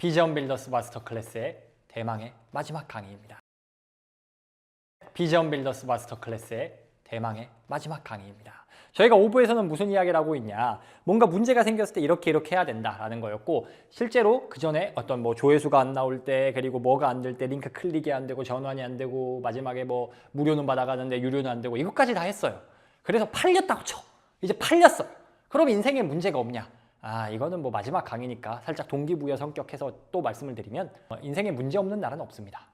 비전 빌더스 마스터 클래스의 대망의 마지막 강의입니다. 비전 빌더스 마스터 클래스의 대망의 마지막 강의입니다. 저희가 5부에서는 무슨 이야기를 하고 있냐, 뭔가 문제가 생겼을 때 이렇게 해야 된다라는 거였고, 실제로 그 전에 어떤 뭐 조회수가 안 나올 때, 그리고 뭐가 안 될 때, 링크 클릭이 안 되고 전환이 안 되고, 마지막에 뭐 무료는 받아가는데 유료는 안 되고, 이것까지 다 했어요. 그래서 팔렸다고 쳐. 이제 팔렸어. 그럼 인생에 문제가 없냐? 이거는 뭐 마지막 강의니까 살짝 동기부여 성격해서 또 말씀을 드리면, 인생에 문제 없는 날은 없습니다.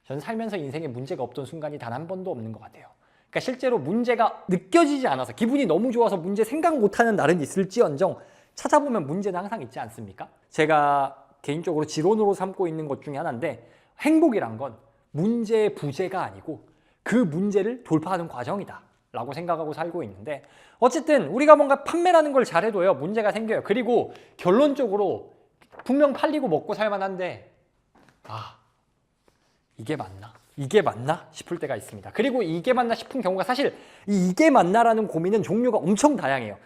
저는 살면서 인생에 문제가 없던 순간이 단 한 번도 없는 것 같아요. 그러니까 실제로 문제가 느껴지지 않아서 기분이 너무 좋아서 문제 생각 못하는 날은 있을지언정 찾아보면 문제는 항상 있지 않습니까? 제가 개인적으로 지론으로 삼고 있는 것 중에 하나인데, 행복이란 건 문제의 부재가 아니고 그 문제를 돌파하는 과정이다 라고 생각하고 살고 있는데, 어쨌든 우리가 뭔가 판매라는 걸 잘해도요 문제가 생겨요. 그리고 결론적으로 분명 팔리고 먹고 살만한데 이게 맞나? 이게 맞나? 싶을 때가 있습니다. 그리고 이게 맞나 싶은 경우가, 사실 이게 맞나라는 고민은 종류가 엄청 다양해요.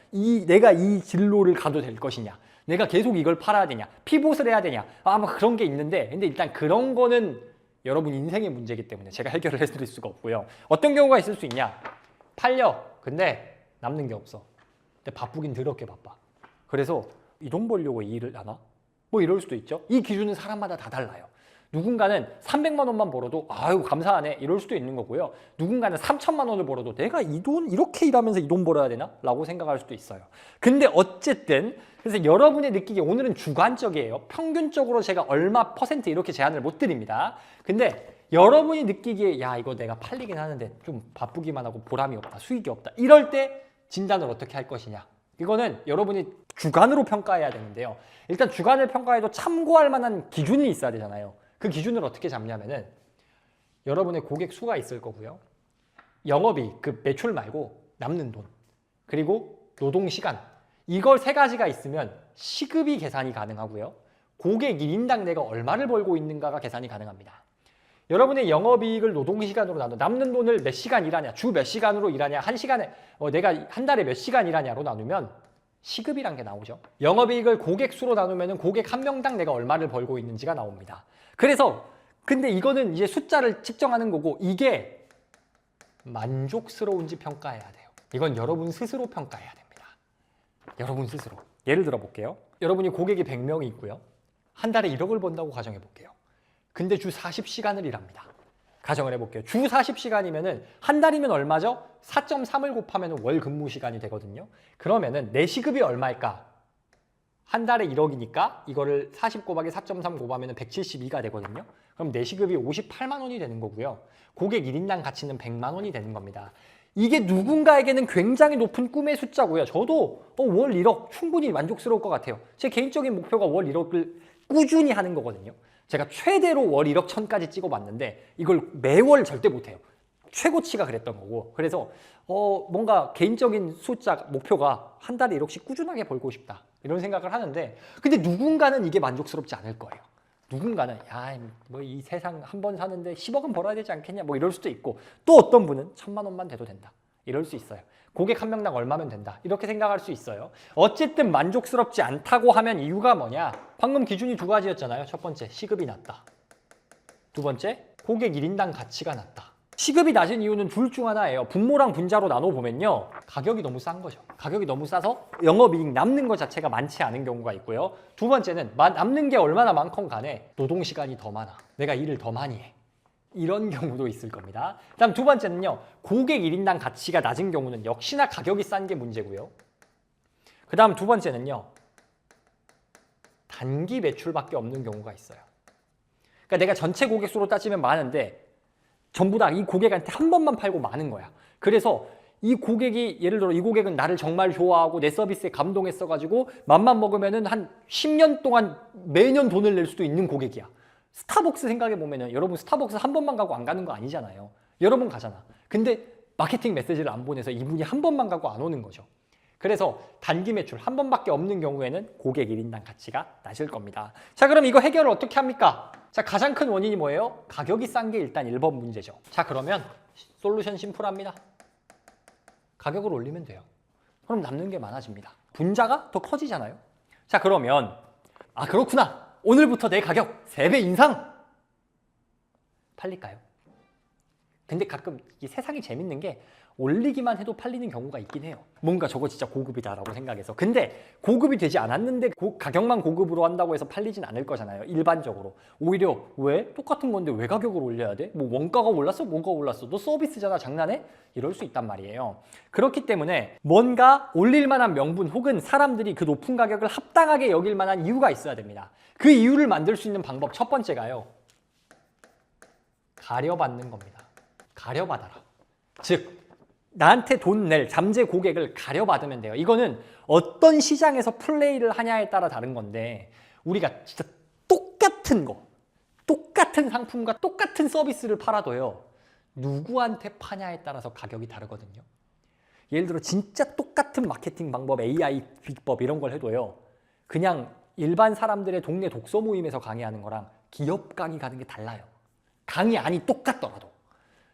내가 이 진로를 가도 될 것이냐, 내가 계속 이걸 팔아야 되냐, 피봇을 해야 되냐, 뭐 그런 게 있는데, 근데 일단 그런 거는 여러분 인생의 문제이기 때문에 제가 해결을 해드릴 수가 없고요. 어떤 경우가 있을 수 있냐, 팔려. 근데 남는 게 없어. 근데 바쁘긴 더럽게 바빠. 그래서 이 돈 벌려고 이 일을 하나? 뭐 이럴 수도 있죠. 이 기준은 사람마다 다 달라요. 누군가는 300만 원만 벌어도 아유 감사하네 이럴 수도 있는 거고요. 누군가는 3천만 원을 벌어도 내가 이 돈 이렇게 일하면서 이 돈 벌어야 되나? 라고 생각할 수도 있어요. 근데 어쨌든 그래서 여러분이 느끼기에 오늘은 주관적이에요. 평균적으로 제가 얼마 퍼센트 이렇게 제한을 못 드립니다. 근데 여러분이 느끼기에 야 이거 내가 팔리긴 하는데 좀 바쁘기만 하고 보람이 없다, 수익이 없다, 이럴 때 진단을 어떻게 할 것이냐, 이거는 여러분이 주관으로 평가해야 되는데요. 일단 주관을 평가해도 참고할 만한 기준이 있어야 되잖아요. 그 기준을 어떻게 잡냐면은 여러분의 고객 수가 있을 거고요, 영업이익, 그 매출 말고 남는 돈, 그리고 노동시간, 이걸 세 가지가 있으면 시급이 계산이 가능하고요, 고객 1인당 내가 얼마를 벌고 있는가가 계산이 가능합니다. 여러분의 영업이익을 노동시간으로 나누, 남는 돈을 몇 시간 일하냐, 주 몇 시간으로 일하냐, 한 시간에 내가 한 달에 몇 시간 일하냐로 나누면 시급이란 게 나오죠. 영업이익을 고객 수로 나누면 고객 한 명당 내가 얼마를 벌고 있는지가 나옵니다. 그래서 근데 이거는 이제 숫자를 측정하는 거고, 이게 만족스러운지 평가해야 돼요. 이건 여러분 스스로 평가해야 됩니다. 여러분 스스로. 예를 들어 볼게요. 여러분이 고객이 100명이 있고요, 한 달에 1억을 번다고 가정해 볼게요. 근데 주 40시간을 일합니다. 가정을 해볼게요. 주 40시간이면은 한 달이면 얼마죠? 4.3을 곱하면 월 근무 시간이 되거든요. 그러면은 내 시급이 얼마일까? 한 달에 1억이니까 이거를 40 곱하기 4.3 곱하면 172가 되거든요. 그럼 내 시급이 58만 원이 되는 거고요. 고객 1인당 가치는 100만 원이 되는 겁니다. 이게 누군가에게는 굉장히 높은 꿈의 숫자고요. 저도 월 1억 충분히 만족스러울 것 같아요. 제 개인적인 목표가 월 1억을 꾸준히 하는 거거든요. 제가 최대로 월 1억 1000까지 찍어봤는데 이걸 매월 절대 못해요. 최고치가 그랬던 거고, 그래서 뭔가 개인적인 숫자 목표가 한 달에 1억씩 꾸준하게 벌고 싶다 이런 생각을 하는데, 근데 누군가는 이게 만족스럽지 않을 거예요. 누군가는 뭐 이 세상 한 번 사는데 10억은 벌어야 되지 않겠냐 뭐 이럴 수도 있고, 또 어떤 분은 1000만 원만 돼도 된다 이럴 수 있어요. 고객 한 명당 얼마면 된다 이렇게 생각할 수 있어요. 어쨌든 만족스럽지 않다고 하면 이유가 뭐냐, 방금 기준이 두 가지였잖아요. 첫 번째, 시급이 낮다. 두 번째, 고객 1인당 가치가 낮다. 시급이 낮은 이유는 둘 중 하나예요. 분모랑 분자로 나눠보면요, 가격이 너무 싼 거죠. 가격이 너무 싸서 영업이익 남는 것 자체가 많지 않은 경우가 있고요. 두 번째는 남는 게 얼마나 많건 간에 노동시간이 더 많아, 내가 일을 더 많이 해, 이런 경우도 있을 겁니다. 다음 두 번째는요, 고객 1인당 가치가 낮은 경우는 역시나 가격이 싼 게 문제고요. 그 다음 두 번째는요, 단기 매출밖에 없는 경우가 있어요. 그러니까 내가 전체 고객 수로 따지면 많은데 전부 다 이 고객한테 한 번만 팔고 마는 거야. 그래서 이 고객이, 예를 들어 이 고객은 나를 정말 좋아하고 내 서비스에 감동했어가지고 맘만 먹으면은 한 10년 동안 매년 돈을 낼 수도 있는 고객이야. 스타벅스 생각해보면은 여러분 스타벅스 한 번만 가고 안 가는 거 아니잖아요. 여러 번 가잖아. 근데 마케팅 메시지를 안 보내서 이분이 한 번만 가고 안 오는 거죠. 그래서 단기 매출 한 번밖에 없는 경우에는 고객 1인당 가치가 낮을 겁니다. 자, 그럼 이거 해결을 어떻게 합니까? 자, 가장 큰 원인이 뭐예요? 가격이 싼 게 일단 1번 문제죠. 자, 그러면 솔루션 심플합니다. 가격을 올리면 돼요. 그럼 남는 게 많아집니다. 분자가 더 커지잖아요. 자, 그러면 그렇구나. 오늘부터 내 가격 3배 인상! 팔릴까요? 근데 가끔 이 세상이 재밌는 게 올리기만 해도 팔리는 경우가 있긴 해요. 뭔가 저거 진짜 고급이다라고 생각해서. 근데 고급이 되지 않았는데 가격만 고급으로 한다고 해서 팔리진 않을 거잖아요. 일반적으로. 오히려 왜? 똑같은 건데 왜 가격을 올려야 돼? 뭐 원가가 올랐어? 뭐가 올랐어? 너 서비스잖아. 장난해? 이럴 수 있단 말이에요. 그렇기 때문에 뭔가 올릴 만한 명분 혹은 사람들이 그 높은 가격을 합당하게 여길 만한 이유가 있어야 됩니다. 그 이유를 만들 수 있는 방법 첫 번째가요. 가려받는 겁니다. 가려받아라. 즉 나한테 돈 낼 잠재 고객을 가려받으면 돼요. 이거는 어떤 시장에서 플레이를 하냐에 따라 다른 건데 우리가 진짜 똑같은 거, 똑같은 상품과 똑같은 서비스를 팔아도요. 누구한테 파냐에 따라서 가격이 다르거든요. 예를 들어 진짜 똑같은 마케팅 방법, AI 비법 이런 걸 해도요. 그냥 일반 사람들의 동네 독서 모임에서 강의하는 거랑 기업 강의 가는 게 달라요. 강의 안이 똑같더라도.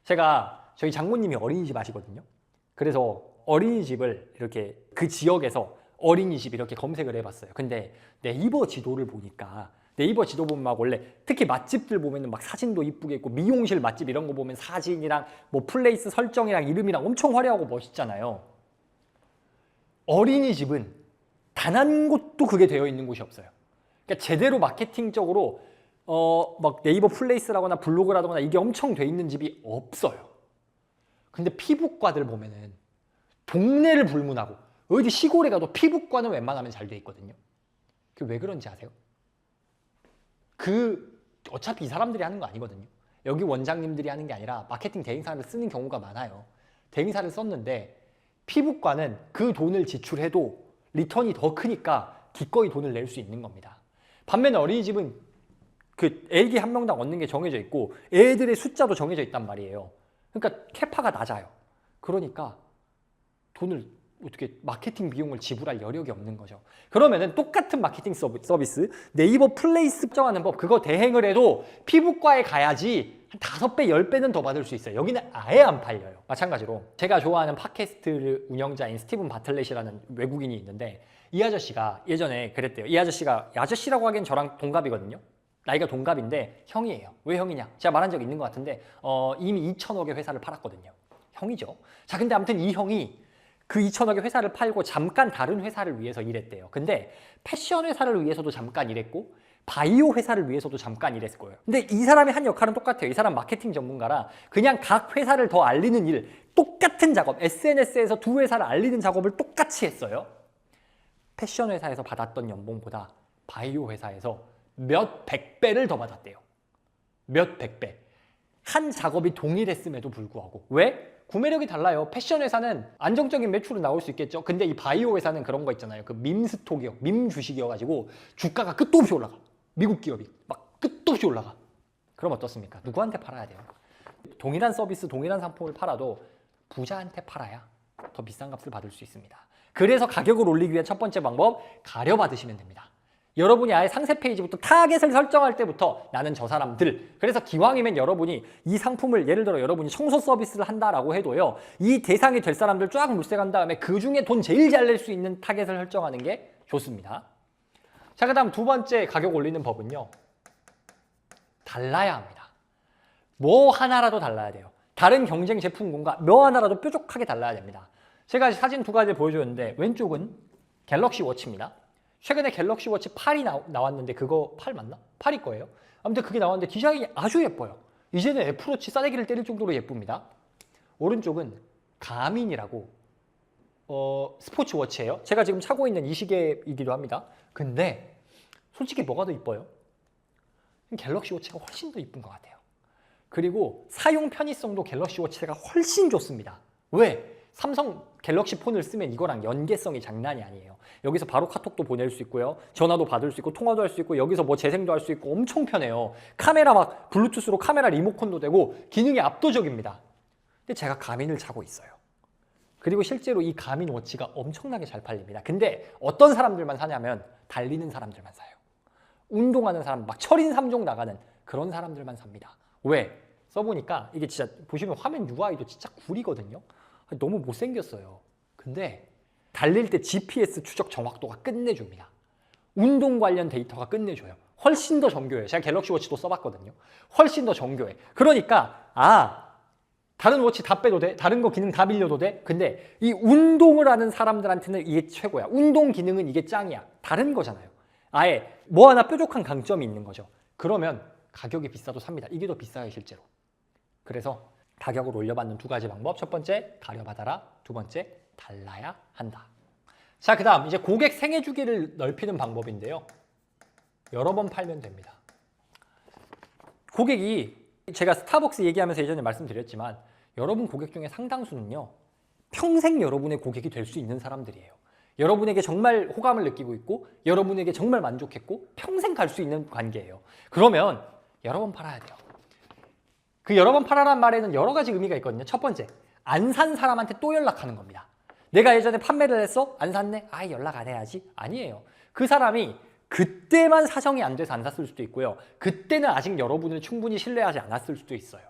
제가 저희 장모님이 어린이집 하시거든요. 그래서 어린이집을 이렇게 그 지역에서 어린이집 이렇게 검색을 해봤어요. 근데 네이버 지도를 보니까 네이버 지도 보면 막 원래 특히 맛집들 보면은 막 사진도 이쁘게 있고 미용실 맛집 이런 거 보면 사진이랑 뭐 플레이스 설정이랑 이름이랑 엄청 화려하고 멋있잖아요. 어린이집은 단 한 곳도 그게 되어 있는 곳이 없어요. 그러니까 제대로 마케팅적으로 막 네이버 플레이스라거나 블로그라거나 이게 엄청 돼 있는 집이 없어요. 근데 피부과들 보면은 동네를 불문하고 어디 시골에 가도 피부과는 웬만하면 잘 돼 있거든요. 그게 왜 그런지 아세요? 어차피 이 사람들이 하는 거 아니거든요. 여기 원장님들이 하는 게 아니라 마케팅 대행사를 쓰는 경우가 많아요. 대행사를 썼는데 피부과는 그 돈을 지출해도 리턴이 더 크니까 기꺼이 돈을 낼 수 있는 겁니다. 반면에 어린이집은 그 애기 한 명당 얻는 게 정해져 있고 애들의 숫자도 정해져 있단 말이에요. 그러니까 캐파가 낮아요. 그러니까 돈을 어떻게 마케팅 비용을 지불할 여력이 없는 거죠. 그러면은 똑같은 마케팅 서비스 네이버 플레이스 정하는 법 그거 대행을 해도 피부과에 가야지 한 5배, 10배는 더 받을 수 있어요. 여기는 아예 안 팔려요. 마찬가지로 제가 좋아하는 팟캐스트 운영자인 스티븐 바틀렛이라는 외국인이 있는데 이 아저씨가 예전에 그랬대요. 이 아저씨가 아저씨라고 하기엔 저랑 동갑이거든요. 나이가 동갑인데 형이에요. 왜 형이냐? 제가 말한 적 있는 것 같은데 이미 2천억의 회사를 팔았거든요. 형이죠. 자, 근데 아무튼 이 형이 그 2천억의 회사를 팔고 잠깐 다른 회사를 위해서 일했대요. 근데 패션 회사를 위해서도 잠깐 일했고 바이오 회사를 위해서도 잠깐 일했을 거예요. 근데 이 사람이 한 역할은 똑같아요. 이 사람 마케팅 전문가라 그냥 각 회사를 더 알리는 일, 똑같은 작업, SNS에서 두 회사를 알리는 작업을 똑같이 했어요. 패션 회사에서 받았던 연봉보다 바이오 회사에서 몇 백배를 더 받았대요. 몇 백배. 한 작업이 동일했음에도 불구하고. 왜? 구매력이 달라요. 패션 회사는 안정적인 매출은 나올 수 있겠죠. 근데 이 바이오 회사는 그런 거 있잖아요. 그 밈 스톡이요. 밈 주식이어가지고 주가가 끝도 없이 올라가. 미국 기업이 막 끝도 없이 올라가. 그럼 어떻습니까? 누구한테 팔아야 돼요? 동일한 서비스, 동일한 상품을 팔아도 부자한테 팔아야 더 비싼 값을 받을 수 있습니다. 그래서 가격을 올리기 위한 첫 번째 방법, 가려받으시면 됩니다. 여러분이 아예 상세 페이지부터 타겟을 설정할 때부터 나는 저 사람들. 그래서 기왕이면 여러분이 이 상품을 예를 들어 여러분이 청소 서비스를 한다라고 해도요. 이 대상이 될 사람들 쫙 물색한 다음에 그중에 돈 제일 잘 낼 수 있는 타겟을 설정하는 게 좋습니다. 자, 그 다음 두 번째 가격 올리는 법은요. 달라야 합니다. 뭐 하나라도 달라야 돼요. 다른 경쟁 제품군과 뭐 하나라도 뾰족하게 달라야 됩니다. 제가 사진 두 가지 보여줬는데 왼쪽은 갤럭시 워치입니다. 최근에 갤럭시 워치 8이 나왔는데 그거 8 맞나? 8일 거예요. 아무튼 그게 나왔는데 디자인이 아주 예뻐요. 이제는 애플워치 싸대기를 때릴 정도로 예쁩니다. 오른쪽은 가민이라고 스포츠 워치예요. 제가 지금 차고 있는 이 시계이기도 합니다. 근데 솔직히 뭐가 더 이뻐요? 갤럭시 워치가 훨씬 더 이쁜 것 같아요. 그리고 사용 편의성도 갤럭시 워치가 훨씬 좋습니다. 왜? 삼성 갤럭시 폰을 쓰면 이거랑 연계성이 장난이 아니에요. 여기서 바로 카톡도 보낼 수 있고요. 전화도 받을 수 있고 통화도 할 수 있고 여기서 뭐 재생도 할 수 있고 엄청 편해요. 카메라 막 블루투스로 카메라 리모컨도 되고 기능이 압도적입니다. 근데 제가 가민을 차고 있어요. 그리고 실제로 이 가민 워치가 엄청나게 잘 팔립니다. 근데 어떤 사람들만 사냐면 달리는 사람들만 사요. 운동하는 사람, 막 철인 3종 나가는 그런 사람들만 삽니다. 왜? 써보니까 이게 진짜 보시면 화면 UI도 진짜 구리거든요. 너무 못생겼어요. 근데 달릴 때 GPS 추적 정확도가 끝내줍니다. 운동 관련 데이터가 끝내줘요. 훨씬 더 정교해요. 제가 갤럭시 워치도 써봤거든요. 훨씬 더 정교해. 그러니까 다른 워치 다 빼도 돼? 다른 거 기능 다 빌려도 돼? 근데 이 운동을 하는 사람들한테는 이게 최고야. 운동 기능은 이게 짱이야. 다른 거잖아요. 아예 뭐 하나 뾰족한 강점이 있는 거죠. 그러면 가격이 비싸도 삽니다. 이게 더 비싸요, 실제로. 그래서 가격을 올려받는 두 가지 방법. 첫 번째, 가려받아라. 두 번째, 달라야 한다. 자, 그 다음 이제 고객 생애 주기를 넓히는 방법인데요. 여러 번 팔면 됩니다. 고객이, 제가 스타벅스 얘기하면서 예전에 말씀드렸지만 여러분 고객 중에 상당수는요, 평생 여러분의 고객이 될 수 있는 사람들이에요. 여러분에게 정말 호감을 느끼고 있고 여러분에게 정말 만족했고 평생 갈 수 있는 관계예요. 그러면 여러 번 팔아야 돼요. 그 여러 번 팔아란 말에는 여러 가지 의미가 있거든요. 첫 번째, 안 산 사람한테 또 연락하는 겁니다. 내가 예전에 판매를 했어? 안 샀네? 연락 안 해야지? 아니에요. 그 사람이 그때만 사정이 안 돼서 안 샀을 수도 있고요. 그때는 아직 여러분을 충분히 신뢰하지 않았을 수도 있어요.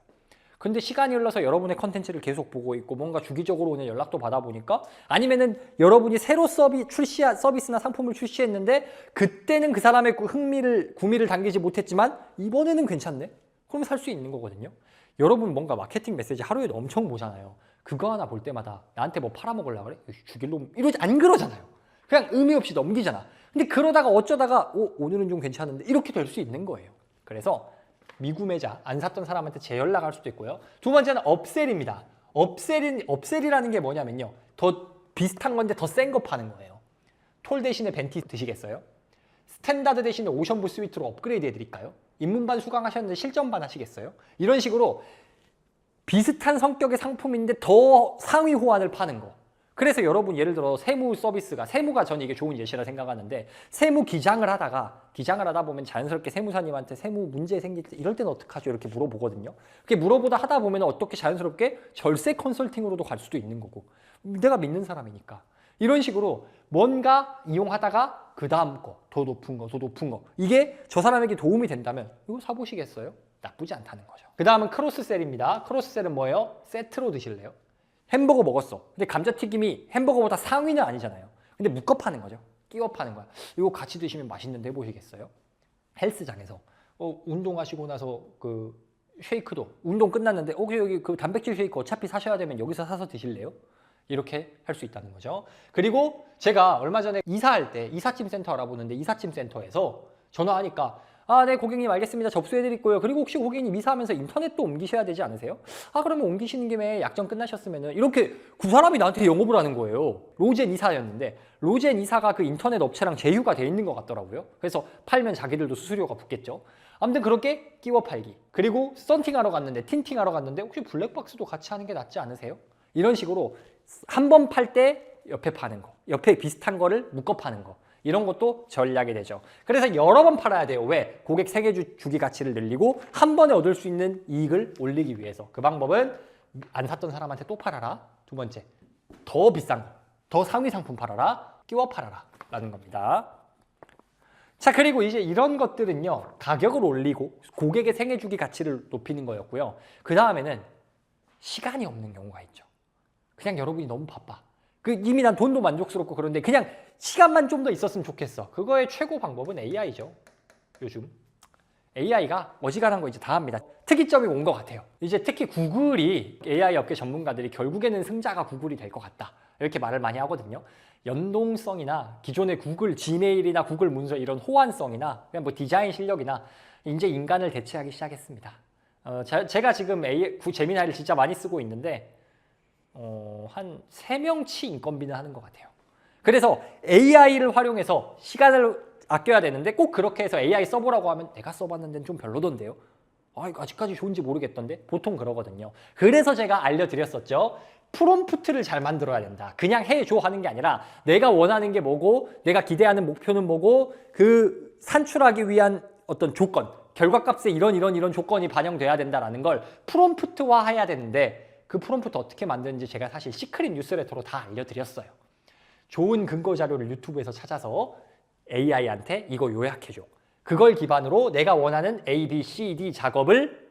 근데 시간이 흘러서 여러분의 컨텐츠를 계속 보고 있고 뭔가 주기적으로 오는 연락도 받아보니까, 아니면은 여러분이 새로 서비스나 상품을 출시했는데 그때는 그 사람의 구미를 당기지 못했지만 이번에는 괜찮네? 그럼 살 수 있는 거거든요. 여러분 뭔가 마케팅 메시지 하루에도 엄청 보잖아요. 그거 하나 볼 때마다 나한테 뭐 팔아먹으려고 그래? 죽일 놈, 안 그러잖아요. 그냥 의미 없이 넘기잖아. 근데 그러다가 어쩌다가 오늘은 좀 괜찮은데 이렇게 될 수 있는 거예요. 그래서 미구매자, 안 샀던 사람한테 재연락할 수도 있고요. 두 번째는 업셀입니다. 업셀이라는 게 뭐냐면요, 더 비슷한 건데 더 센 거 파는 거예요. 톨 대신에 벤티 드시겠어요? 스탠다드 대신에 오션부 스위트로 업그레이드 해드릴까요? 입문반 수강하셨는데 실전반 하시겠어요? 이런 식으로 비슷한 성격의 상품인데 더 상위 호환을 파는 거. 그래서 여러분 예를 들어 세무가 전 이게 좋은 예시라 생각하는데, 세무 기장을 하다 보면 자연스럽게 세무사님한테 세무 문제 생길 때 이럴 때는 어떡하죠? 이렇게 물어보거든요. 그렇게 물어보다 하다 보면 어떻게 자연스럽게 절세 컨설팅으로도 갈 수도 있는 거고, 내가 믿는 사람이니까. 이런 식으로 뭔가 이용하다가 그 다음 거, 더 높은 거 이게 저 사람에게 도움이 된다면 이거 사보시겠어요? 나쁘지 않다는 거죠. 그 다음은 크로스셀입니다. 크로스셀은 뭐예요? 세트로 드실래요? 햄버거 먹었어. 근데 감자튀김이 햄버거보다 상위는 아니잖아요. 근데 묶어 파는 거죠. 끼워 파는 거야. 이거 같이 드시면 맛있는데 해보시겠어요? 헬스장에서 운동하시고 나서 그 쉐이크도 운동 끝났는데 여기 그 단백질 쉐이크 어차피 사셔야 되면 여기서 사서 드실래요? 이렇게 할 수 있다는 거죠. 그리고 제가 얼마 전에 이사할 때 이삿짐 센터 알아보는데, 이삿짐 센터에서 전화하니까 네 고객님 알겠습니다. 접수해드릴거예요. 그리고 혹시 고객님 이사하면서 인터넷도 옮기셔야 되지 않으세요? 그러면 옮기시는 김에 약정 끝나셨으면은, 이렇게 그 사람이 나한테 영업을 하는 거예요. 로젠 이사였는데 로젠 이사가 그 인터넷 업체랑 제휴가 돼 있는 것 같더라고요. 그래서 팔면 자기들도 수수료가 붙겠죠. 아무튼 그렇게 끼워 팔기. 그리고 썬팅하러 갔는데, 틴팅하러 갔는데 혹시 블랙박스도 같이 하는 게 낫지 않으세요? 이런 식으로 한 번 팔 때 옆에 파는 거, 옆에 비슷한 거를 묶어 파는 거, 이런 것도 전략이 되죠. 그래서 여러 번 팔아야 돼요. 왜? 고객 생애 주기 가치를 늘리고 한 번에 얻을 수 있는 이익을 올리기 위해서. 그 방법은 안 샀던 사람한테 또 팔아라. 두 번째, 더 비싼 거, 더 상위 상품 팔아라. 끼워 팔아라 라는 겁니다. 자, 그리고 이제 이런 것들은요, 가격을 올리고 고객의 생애 주기 가치를 높이는 거였고요. 그 다음에는 시간이 없는 경우가 있죠. 그냥 여러분이 너무 바빠. 이미 난 돈도 만족스럽고 그런데 그냥 시간만 좀 더 있었으면 좋겠어. 그거의 최고 방법은 AI죠. 요즘 AI가 어지간한 거 이제 다 합니다. 특이점이 온 것 같아요. 이제 특히 구글이, AI 업계 전문가들이 결국에는 승자가 구글이 될 것 같다, 이렇게 말을 많이 하거든요. 연동성이나 기존의 구글 지메일이나 구글 문서 이런 호환성이나 그냥 뭐 디자인 실력이나 이제 인간을 대체하기 시작했습니다. 제가 지금 제미나이를 진짜 많이 쓰고 있는데 한 3명치 인건비는 하는 것 같아요. 그래서 AI를 활용해서 시간을 아껴야 되는데, 꼭 그렇게 해서 AI 써보라고 하면 내가 써봤는데 좀 별로던데요? 이거 아직까지 좋은지 모르겠던데? 보통 그러거든요. 그래서 제가 알려드렸었죠. 프롬프트를 잘 만들어야 된다. 그냥 해줘 하는 게 아니라 내가 원하는 게 뭐고, 내가 기대하는 목표는 뭐고, 그 산출하기 위한 어떤 조건, 결과값에 이런 조건이 반영돼야 된다라는 걸 프롬프트화 해야 되는데, 그 프롬프트 어떻게 만드는지 제가 사실 시크릿 뉴스레터로 다 알려드렸어요. 좋은 근거 자료를 유튜브에서 찾아서 AI한테 이거 요약해줘. 그걸 기반으로 내가 원하는 A, B, C, D 작업을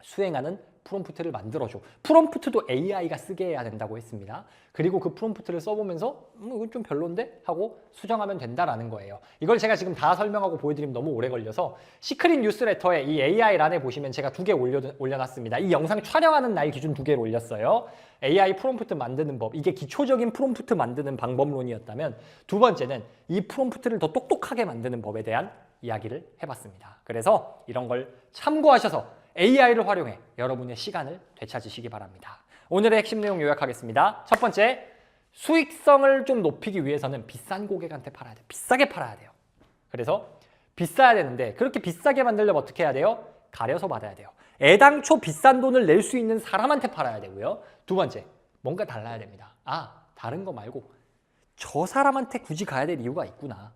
수행하는 프롬프트를 만들어줘. 프롬프트도 AI가 쓰게 해야 된다고 했습니다. 그리고 그 프롬프트를 써보면서 이건 좀 별론데? 하고 수정하면 된다라는 거예요. 이걸 제가 지금 다 설명하고 보여드리면 너무 오래 걸려서 시크릿 뉴스레터에 이 AI란에 보시면 제가 2개 올려놨습니다. 이 영상 촬영하는 날 기준 2개를 올렸어요. AI 프롬프트 만드는 법, 이게 기초적인 프롬프트 만드는 방법론이었다면 두 번째는 이 프롬프트를 더 똑똑하게 만드는 법에 대한 이야기를 해봤습니다. 그래서 이런 걸 참고하셔서 AI를 활용해 여러분의 시간을 되찾으시기 바랍니다. 오늘의 핵심 내용 요약하겠습니다. 첫 번째, 수익성을 좀 높이기 위해서는 비싼 고객한테 팔아야 돼요. 비싸게 팔아야 돼요. 그래서 비싸야 되는데 그렇게 비싸게 만들려면 어떻게 해야 돼요? 가려서 받아야 돼요. 애당초 비싼 돈을 낼 수 있는 사람한테 팔아야 되고요. 두 번째, 뭔가 달라야 됩니다. 다른 거 말고 저 사람한테 굳이 가야 될 이유가 있구나.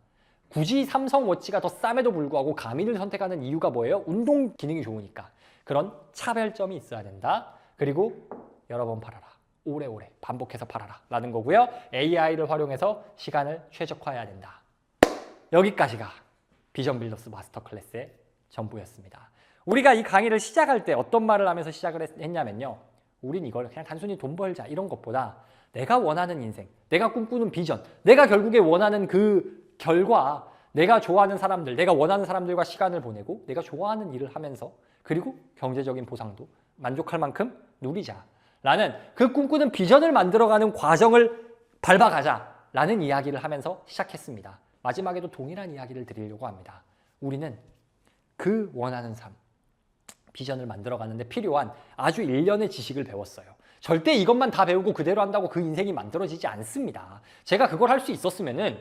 굳이 삼성워치가 더 쌈에도 불구하고 가민을 선택하는 이유가 뭐예요? 운동 기능이 좋으니까. 그런 차별점이 있어야 된다. 그리고 여러 번 팔아라. 오래오래 반복해서 팔아라 라는 거고요. AI를 활용해서 시간을 최적화해야 된다. 여기까지가 비전 빌더스 마스터 클래스의 전부였습니다. 우리가 이 강의를 시작할 때 어떤 말을 하면서 시작을 했냐면요. 우린 이걸 그냥 단순히 돈 벌자 이런 것보다 내가 원하는 인생, 내가 꿈꾸는 비전, 내가 결국에 원하는 그 결과, 내가 좋아하는 사람들, 내가 원하는 사람들과 시간을 보내고 내가 좋아하는 일을 하면서 그리고 경제적인 보상도 만족할 만큼 누리자라는 그 꿈꾸는 비전을 만들어가는 과정을 밟아가자라는 이야기를 하면서 시작했습니다. 마지막에도 동일한 이야기를 드리려고 합니다. 우리는 그 원하는 삶, 비전을 만들어가는데 필요한 아주 일련의 지식을 배웠어요. 절대 이것만 다 배우고 그대로 한다고 그 인생이 만들어지지 않습니다. 제가 그걸 할 수 있었으면은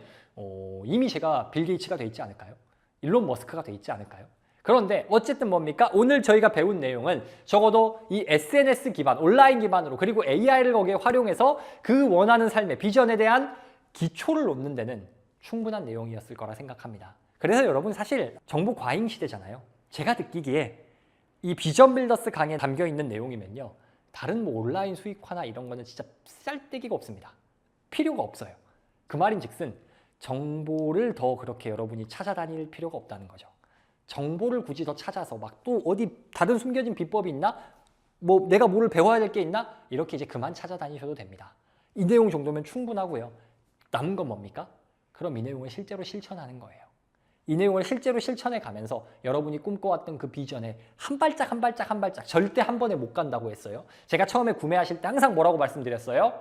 이미 제가 빌 게이츠가 돼 있지 않을까요? 일론 머스크가 돼 있지 않을까요? 그런데 어쨌든 뭡니까? 오늘 저희가 배운 내용은 적어도 이 SNS 기반, 온라인 기반으로 그리고 AI를 거기에 활용해서 그 원하는 삶의 비전에 대한 기초를 놓는 데는 충분한 내용이었을 거라 생각합니다. 그래서 여러분 사실 정보 과잉 시대잖아요. 제가 느끼기에 이 비전 빌더스 강의에 담겨있는 내용이면요. 다른 뭐 온라인 수익화나 이런 거는 진짜 쓸데기가 없습니다. 필요가 없어요. 그 말인즉슨 정보를 더 그렇게 여러분이 찾아다닐 필요가 없다는 거죠. 정보를 굳이 더 찾아서 막 또 어디 다른 숨겨진 비법이 있나? 뭐 내가 뭐를 배워야 될 게 있나? 이렇게 이제 그만 찾아다니셔도 됩니다. 이 내용 정도면 충분하고요. 남은 건 뭡니까? 그럼 이 내용을 실제로 실천하는 거예요. 이 내용을 실제로 실천해 가면서 여러분이 꿈꿔왔던 그 비전에 한 발짝 한 발짝 한 발짝 절대 한 번에 못 간다고 했어요. 제가 처음에 구매하실 때 항상 뭐라고 말씀드렸어요?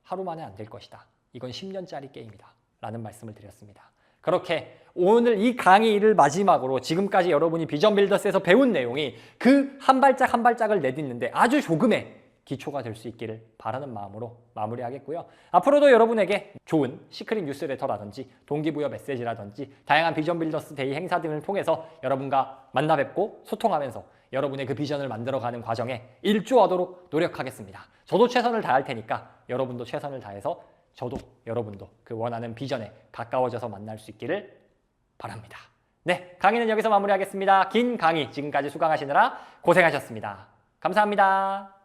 하루 만에 안 될 것이다. 이건 10년짜리 게임이다. 라는 말씀을 드렸습니다. 그렇게 오늘 이 강의를 마지막으로 지금까지 여러분이 비전 빌더스에서 배운 내용이 그 한 발짝 한 발짝을 내딛는데 아주 조금의 기초가 될 수 있기를 바라는 마음으로 마무리하겠고요. 앞으로도 여러분에게 좋은 시크릿 뉴스레터라든지 동기부여 메시지라든지 다양한 비전 빌더스 데이 행사 등을 통해서 여러분과 만나 뵙고 소통하면서 여러분의 그 비전을 만들어가는 과정에 일조하도록 노력하겠습니다. 저도 최선을 다할 테니까 여러분도 최선을 다해서 저도 여러분도 그 원하는 비전에 가까워져서 만날 수 있기를 바랍니다. 네, 강의는 여기서 마무리하겠습니다. 긴 강의 지금까지 수강하시느라 고생하셨습니다. 감사합니다.